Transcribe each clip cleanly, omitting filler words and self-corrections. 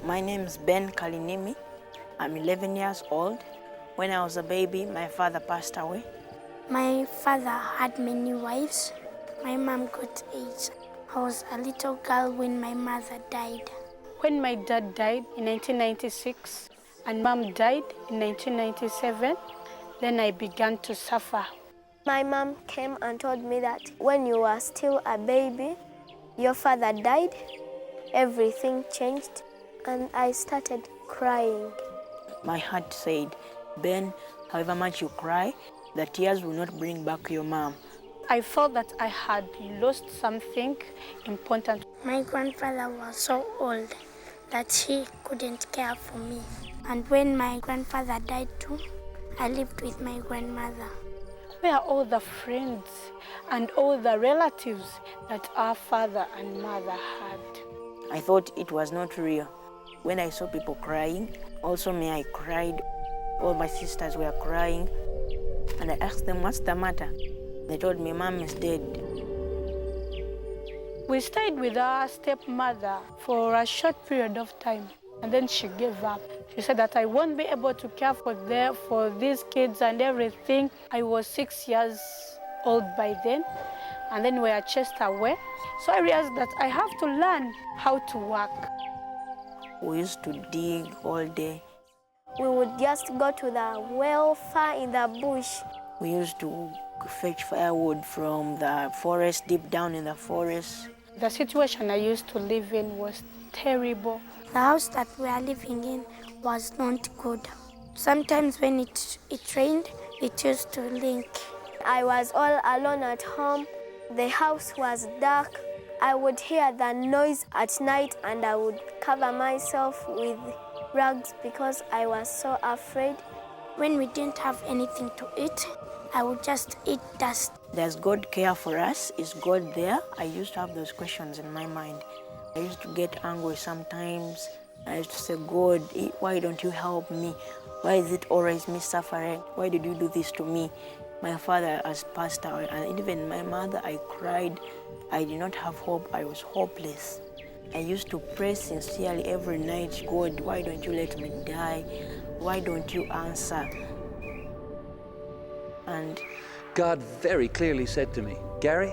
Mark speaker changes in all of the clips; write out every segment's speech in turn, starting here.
Speaker 1: My name is Ben Kalinimi. I'm 11 years old. When I was a baby, my father passed away.
Speaker 2: My father had many wives. My mom got 8. I was a little girl when my mother died.
Speaker 3: When my dad died in 1996 and mom died in 1997, then I began to suffer.
Speaker 4: My mom came and told me that when you were still a baby, your father died, everything changed, and I started crying.
Speaker 1: My heart said, Ben, however much you cry, the tears will not bring back your mom.
Speaker 3: I felt that I had lost something important.
Speaker 2: My grandfather was so old that he couldn't care for me. And when my grandfather died too, I lived with my grandmother.
Speaker 3: Where are all the friends and all the relatives that our father and mother had?
Speaker 1: I thought it was not real. When I saw people crying, also me, I cried. All my sisters were crying. And I asked them, what's the matter? They told me, Mom is dead.
Speaker 3: We stayed with our stepmother for a short period of time, and then she gave up. She said that I won't be able to care for these kids and everything. I was 6 years old by then, and then we were chased away. So I realized that I have to learn how to work.
Speaker 1: We used to dig all day.
Speaker 4: We would just go to the well far in the bush.
Speaker 1: We used to fetch firewood from the forest, deep down in the forest.
Speaker 3: The situation I used to live in was terrible.
Speaker 2: The house that we are living in was not good. Sometimes when it rained, it used to leak.
Speaker 4: I was all alone at home. The house was dark. I would hear the noise at night and I would cover myself with rugs because I was so afraid.
Speaker 2: When we didn't have anything to eat, I would just eat dust.
Speaker 1: Does God care for us? Is God there? I used to have those questions in my mind. I used to get angry sometimes. I used to say, God, why don't you help me? Why is it always me suffering? Why did you do this to me? My father has passed away, and even my mother, I cried. I did not have hope. I was hopeless. I used to pray sincerely every night, God, why don't you let me die? Why don't you answer? And
Speaker 5: God very clearly said to me, Gary,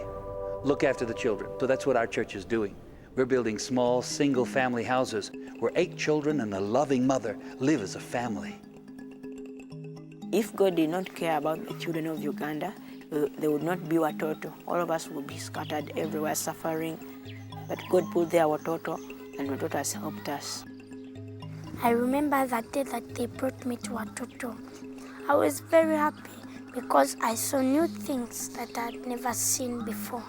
Speaker 5: look after the children. So that's what our church is doing. We're building small, single-family houses where 8 children and a loving mother live as a family.
Speaker 1: if God did not care about the children of Uganda, there would not be Watoto. All of us would be scattered everywhere, suffering. But God put there Watoto, and Watoto has helped us.
Speaker 2: I remember that day that they brought me to Watoto. I was very happy because I saw new things that I'd never seen before.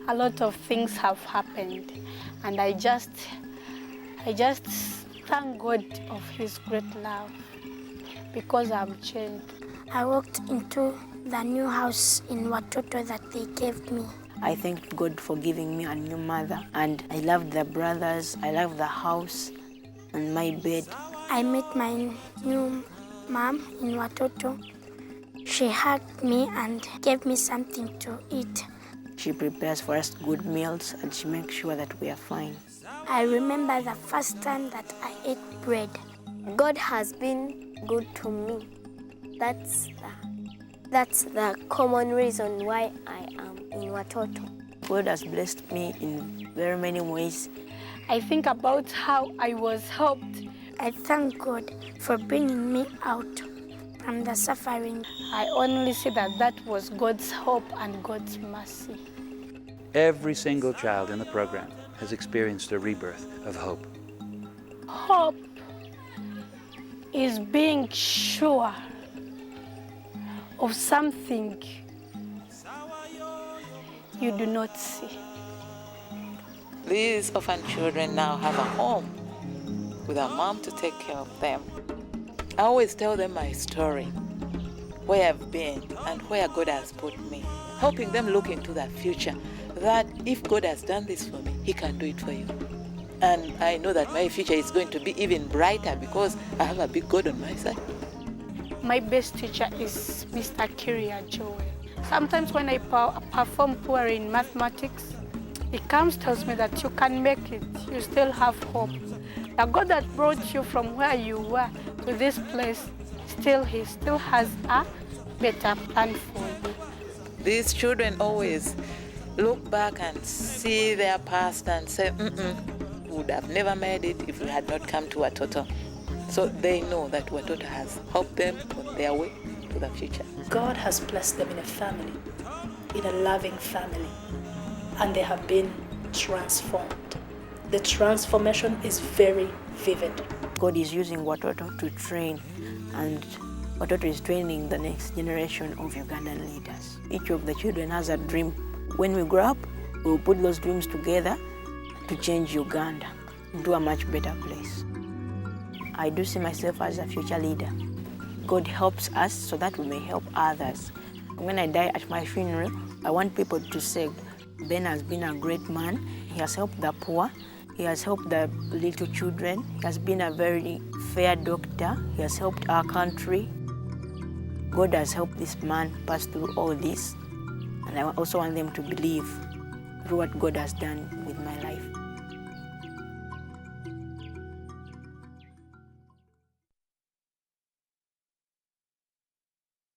Speaker 3: A lot of things have happened, and I just thank God of His great love because I'm changed.
Speaker 2: I walked into the new house in Watoto that they gave me.
Speaker 1: I thank God for giving me a new mother, and I loved the brothers, I loved the house and my bed.
Speaker 2: I met my new mom in Watoto. She hugged me and gave me something to eat.
Speaker 1: She prepares for us good meals and she makes sure that we are fine.
Speaker 2: I remember the first time that I ate bread.
Speaker 4: God has been good to me. That's the common reason why I am in Watoto.
Speaker 1: God has blessed me in very many ways.
Speaker 3: I think about how I was helped.
Speaker 2: I thank God for bringing me out from the suffering.
Speaker 3: I only see that was God's hope and God's mercy.
Speaker 5: Every single child in the program has experienced a rebirth of hope.
Speaker 3: Hope is being sure of something you do not see.
Speaker 6: These orphan children now have a home with a mom to take care of them. I always tell them my story, where I've been and where God has put me, helping them look into the future, that if God has done this for me, He can do it for you. And I know that my future is going to be even brighter because I have a big God on my side.
Speaker 3: My best teacher is Mr. Kiria Joel. Sometimes when I perform poor in mathematics, He comes, tells me that you can make it. You still have hope. The God that brought you from where you were to this place, He still has a better plan for you.
Speaker 6: These children always look back and see their past and say, we would have never made it if we had not come to Watoto. So they know that Watoto has helped them on their way to the future.
Speaker 7: God has blessed them in a family, in a loving family, and they have been transformed. The transformation is very vivid.
Speaker 1: God is using Watoto to train, and Watoto is training the next generation of Ugandan leaders. Each of the children has a dream. When we grow up, we will put those dreams together to change Uganda into a much better place. I do see myself as a future leader. God helps us so that we may help others. When I die at my funeral, I want people to say, Ben has been a great man. He has helped the poor. He has helped the little children. He has been a very fair doctor. He has helped our country. God has helped this man pass through all this. And I also want them to believe through what God has done with my life.